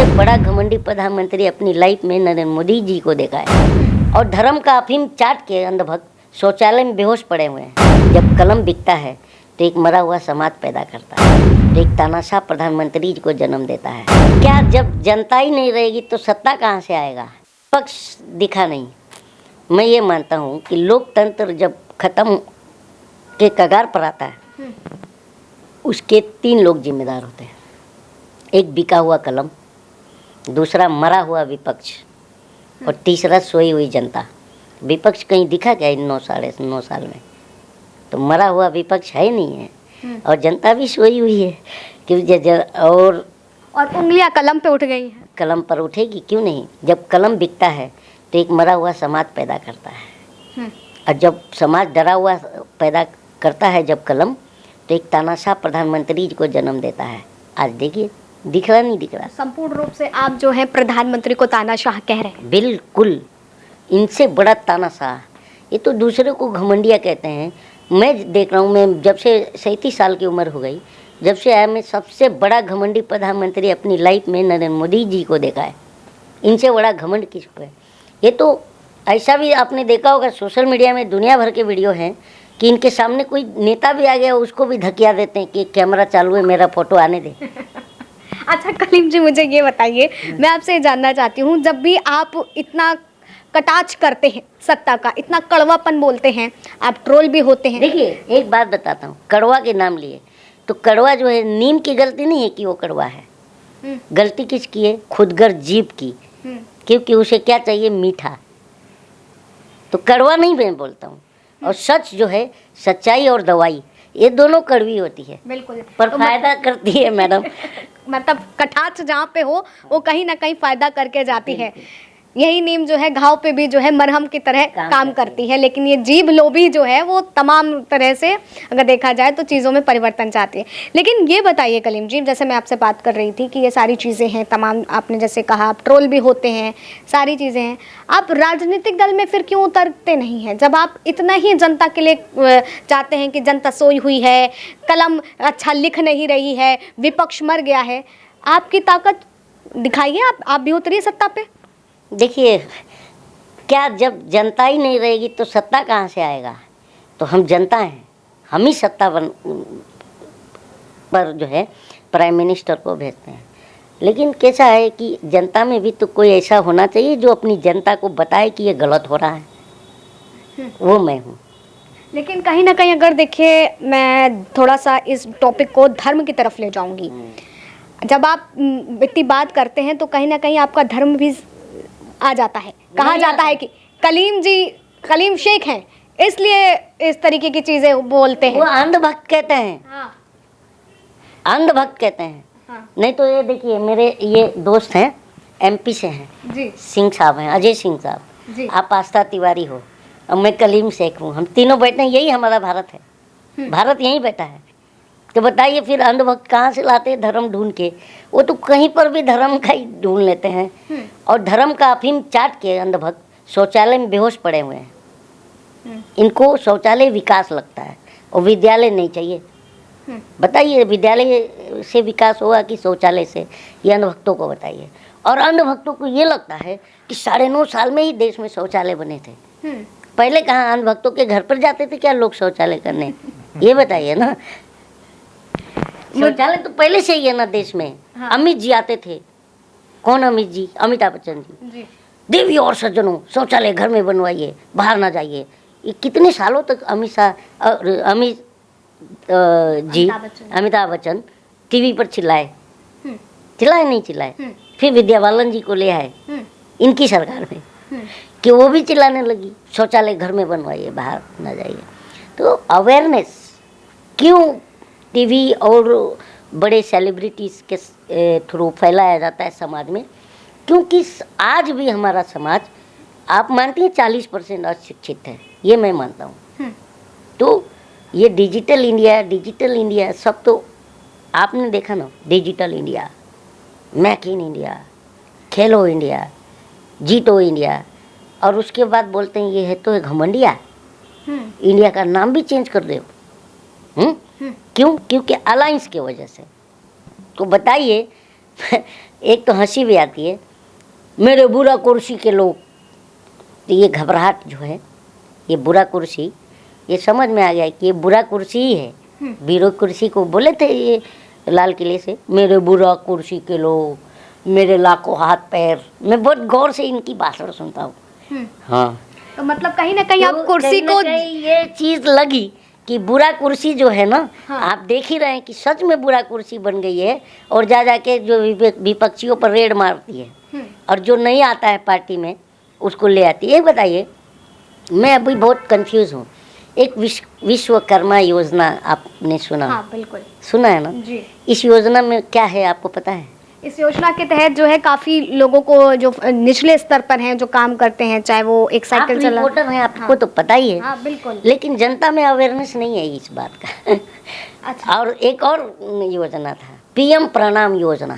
इनसे बड़ा घमंडी प्रधानमंत्री अपनी लाइफ में नरेंद्र मोदी जी को देखा है। और धर्म का अफीम चाट के अंधभक्त शौचालय में बेहोश पड़े हुए हैं। जब कलम बिकता है तो एक मरा हुआ समाज पैदा करता है, तो एक तानाशाह प्रधानमंत्री को जन्म देता है। क्या जब जनता ही नहीं रहेगी तो सत्ता कहाँ से आएगा? पक्ष दिखा नहीं। मैं ये मानता हूँ कि लोकतंत्र जब खत्म के कगार पर आता है, उसके 3 लोग जिम्मेदार होते हैं। एक बिका हुआ कलम, दूसरा मरा हुआ विपक्ष, और तीसरा सोई हुई जनता। विपक्ष कहीं दिखा क्या इन 9 साल में? तो मरा हुआ विपक्ष है नहीं है, और जनता भी सोई हुई है। क्योंकि और उंगलियां कलम पे उठ गई हैं। कलम पर उठेगी क्यों नहीं? जब कलम बिकता है तो एक मरा हुआ समाज पैदा करता है, और जब समाज डरा हुआ पैदा करता है जब कलम, तो एक तानाशाह प्रधानमंत्री को जन्म देता है। आज देखिए, दिख रहा नहीं दिख रहा? संपूर्ण रूप से आप जो है प्रधानमंत्री को तानाशाह कह रहे हैं। बिल्कुल, इनसे बड़ा तानाशाह ये तो दूसरे को घमंडिया कहते हैं। मैं देख रहा हूँ, मैं जब से 37 साल की उम्र हो गई, जब से आया, मैं सबसे बड़ा घमंडी प्रधानमंत्री अपनी लाइफ में नरेंद्र मोदी जी को देखा है। इनसे बड़ा घमंड किसको है? ये तो ऐसा भी आपने देखा होगा, सोशल मीडिया में दुनिया भर के वीडियो हैं कि इनके सामने कोई नेता भी आ गया उसको भी धकिया देते हैं कि कैमरा चालू है, मेरा फोटो आने दे। अच्छा कलीम जी, मुझे ये बताइए, मैं आपसे ये जानना चाहती हूँ, जब भी आप इतना कटाक्ष करते हैं सत्ता का, इतना कड़वापन बोलते हैं, आप ट्रोल भी होते हैं। देखिए, एक बात बताता हूँ, कड़वा के नाम लिए तो कड़वा जो है, नीम की गलती नहीं है कि वो कड़वा है। गलती किसकी है? खुदगर जीभ की, क्योंकि उसे क्या चाहिए? मीठा। तो कड़वा नहीं मैं बोलता हूँ। और सच जो है, सच्चाई और दवाई, ये दोनों कड़वी होती है। बिल्कुल, पर तो फायदा करती है मैडम। मतलब कटाक्ष जहाँ पे हो वो कहीं ना कहीं फायदा करके जाती है। यही नीम जो है घाव पे भी जो है मरहम की तरह काम करती है, लेकिन ये जीभ लोभी जो है वो तमाम तरह से अगर देखा जाए तो चीज़ों में परिवर्तन चाहती है। लेकिन ये बताइए कलीम जी, जैसे मैं आपसे बात कर रही थी कि ये सारी चीज़ें हैं तमाम, आपने जैसे कहा आप ट्रोल भी होते हैं, सारी चीज़ें हैं, आप राजनीतिक दल में फिर क्यों उतरते नहीं हैं? जब आप इतना ही जनता के लिए चाहते हैं कि जनता सोई हुई है, कलम अच्छा लिख नहीं रही है, विपक्ष मर गया है, आपकी ताकत दिखाइए, आप भी उतरिए सत्ता पे। देखिए, क्या जब जनता ही नहीं रहेगी तो सत्ता कहाँ से आएगा? तो हम जनता हैं, हम ही सत्ता पर जो है प्राइम मिनिस्टर को भेजते हैं। लेकिन कैसा है कि जनता में भी तो कोई ऐसा होना चाहिए जो अपनी जनता को बताए कि ये गलत हो रहा है। वो मैं हूँ। लेकिन कहीं ना कहीं अगर देखिए, मैं थोड़ा सा इस टॉपिक को धर्म की तरफ ले जाऊंगी। जब आप इतनी बात करते हैं तो कहीं ना कहीं आपका धर्म भी आ जाता है। कहा जाता है कि कलीम जी कलीम शेख हैं, इसलिए इस तरीके की चीजें बोलते हैं। वो अंधभक्त कहते हैं। हाँ। अंधभक्त कहते हैं। हाँ। नहीं तो ये देखिए, मेरे ये दोस्त हैं, MP से हैं जी, सिंह साहब हैं, अजय सिंह साहब जी। आप आस्था तिवारी हो और मैं कलीम शेख हूँ, हम तीनों बैठे हैं, यही हमारा भारत है। भारत यहीं बैठा है। तो बताइए फिर अंधभक्त कहाँ से लाते हैं धर्म ढूंढ के? वो तो कहीं पर भी धर्म का ही ढूंढ लेते हैं, और धर्म का अफीम चाट के अंधभक्त शौचालय में बेहोश पड़े हुए हैं। इनको शौचालय विकास लगता है और विद्यालय नहीं चाहिए। बताइए, विद्यालय से विकास होगा कि शौचालय से? ये अंधभक्तों को बताइए। और अंधभक्तों को ये लगता है कि 9.5 साल में ही देश में शौचालय बने थे। पहले कहाँ अंधभक्तों के घर पर जाते थे क्या लोग शौचालय करने? ये बताइए ना। शौचालय तो पहले से ही है ना देश में। हाँ। अमित जी आते थे। कौन अमित जी? अमिताभ बच्चन जी। देवी और सज्जनों, शौचालय घर में बनवाइए, बाहर ना जाइए। ये कितने सालों तक अमिताभ बच्चन टीवी पर चिल्लाए? नहीं चिल्लाए। फिर विद्या बालन जी को ले आए इनकी सरकार में, कि वो भी चिल्लाने लगी शौचालय घर में बनवाइए, बाहर ना जाइए। तो अवेयरनेस क्यों टीवी और बड़े सेलिब्रिटीज़ के थ्रू फैलाया जाता है समाज में? क्योंकि आज भी हमारा समाज, आप मानती हैं 40% अशिक्षित है, ये मैं मानता हूँ। तो ये डिजिटल इंडिया सब तो आपने देखा ना, digital India, make in India, Khelo India, जीतो इंडिया, और उसके बाद बोलते हैं ये है तो घमंडिया। इंडिया का नाम भी चेंज कर दो। क्यों? क्योंकि अलायंस की वजह से। तो बताइए एक तो हंसी भी आती है, मेरे बुरा कुर्सी के लोग। तो ये घबराहट जो है, ये बुरा कुर्सी, ये समझ में आ गया कि ये बुरा कुर्सी ही है। बीरो कुर्सी को बोले थे ये लाल किले से, मेरे बुरा कुर्सी के लोग, मेरे लाखों हाथ पैर। मैं बहुत गौर से इनकी भाषण सुनता हूँ। हाँ, तो मतलब कहीं ना कहीं आप कुर्सी को ये चीज लगी कि बुरा कुर्सी जो है ना, आप देख ही रहे हैं कि सच में बुरा कुर्सी बन गई है, और जा जाके जो विपक्षियों पर रेड मारती है, और जो नहीं आता है पार्टी में उसको ले आती है। एक बताइए, मैं अभी बहुत कंफ्यूज हूँ। एक विश्वकर्मा योजना आपने सुना? हाँ बिल्कुल सुना है ना जी। इस योजना में क्या है आपको पता है? इस योजना के तहत जो है काफी लोगों को जो निचले स्तर पर हैं, जो काम करते हैं, चाहे वो एक साइकिल चला, रिपोर्टर हैं, आपको तो पता ही है। हाँ बिल्कुल। लेकिन जनता में अवेयरनेस नहीं है इस बात का। अच्छा। और एक और योजना था, पीएम प्रणाम योजना।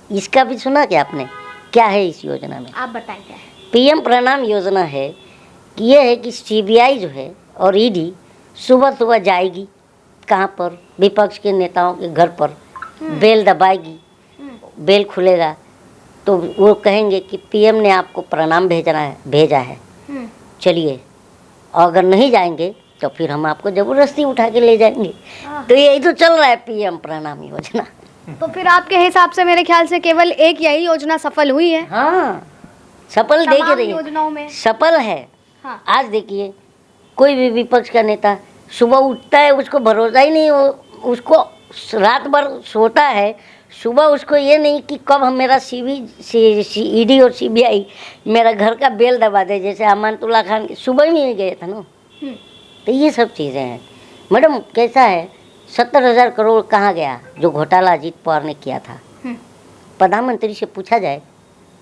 इसका भी सुना क्या आपने? क्या है इस योजना में? आप बताएं क्या है? पीएम प्रणाम योजना है कि ये है कि सीबीआई जो है और ईडी सुबह सुबह जाएगी, कहाँ पर? विपक्ष के नेताओं के घर पर, बेल दबाएगी, बेल खुलेगा तो वो कहेंगे कि पीएम ने आपको प्रणाम भेजा है, चलिए। और अगर नहीं जाएंगे तो फिर हम आपको जबरदस्ती उठा के ले जाएंगे। तो यही तो चल रहा है पीएम प्रणाम योजना। तो फिर आपके हिसाब से मेरे ख्याल से केवल एक यही योजना सफल हुई है? हाँ, सफल देख रही है, योजनाओं में सफल है। हाँ। आज देखिए, कोई भी विपक्ष का नेता सुबह उठता है, उसको भरोसा ही नहीं, उसको रात भर सोता है, सुबह उसको ये नहीं कि कब हम मेरा ईडी और सीबीआई मेरा घर का बेल दबा दे, जैसे अमानतुल्ला खान सुबह ही नहीं गए थे ना। तो ये सब चीज़ें हैं मैडम। कैसा है, 70,000 करोड़ कहाँ गया जो घोटाला अजीत पवार ने किया था? प्रधानमंत्री से पूछा जाए,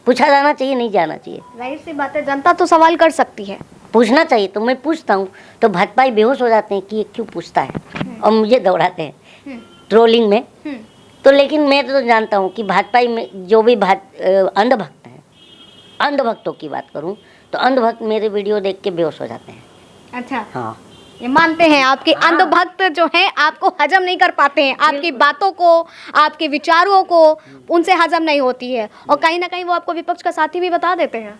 पूछा जाना चाहिए, नहीं जाना चाहिए? जाहिर सी बात है, जनता तो सवाल कर सकती है, पूछना चाहिए। तो मैं पूछता हूँ तो भाजपाई बेहोश हो जाते हैं कि ये क्यों पूछता है, और मुझे दौड़ाते हैं ट्रोलिंग में। तो लेकिन मैं तो जानता हूँ कि भाजपाई में जो भी अंधभक्त हैं, अंधभक्तों की बात करूँ तो अंधभक्त मेरे वीडियो देख के बेहोश हो जाते हैं। अच्छा, हाँ, ये मानते हैं आपके अंधभक्त जो हैं आपको हजम नहीं कर पाते हैं, आपकी बातों को, आपके विचारों को उनसे हजम नहीं होती है, और कहीं ना कहीं वो आपको विपक्ष का साथी भी बता देते हैं।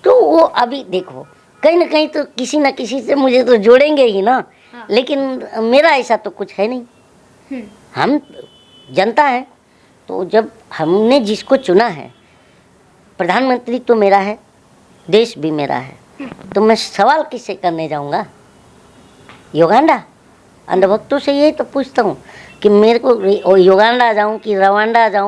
तो वो अभी देखो, कहीं ना कहीं तो किसी न किसी से मुझे तो जोड़ेंगे ही ना। लेकिन मेरा ऐसा तो कुछ है नहीं। हम जनता है, तो जब हमने जिसको चुना है, प्रधानमंत्री तो मेरा है, देश भी मेरा है, तो मैं सवाल किससे करने जाऊंगा? युगांडा अंधभक्तों से यही तो पूछता हूँ कि मेरे को युगांडा जाऊँ कि रवांडा जाऊँ।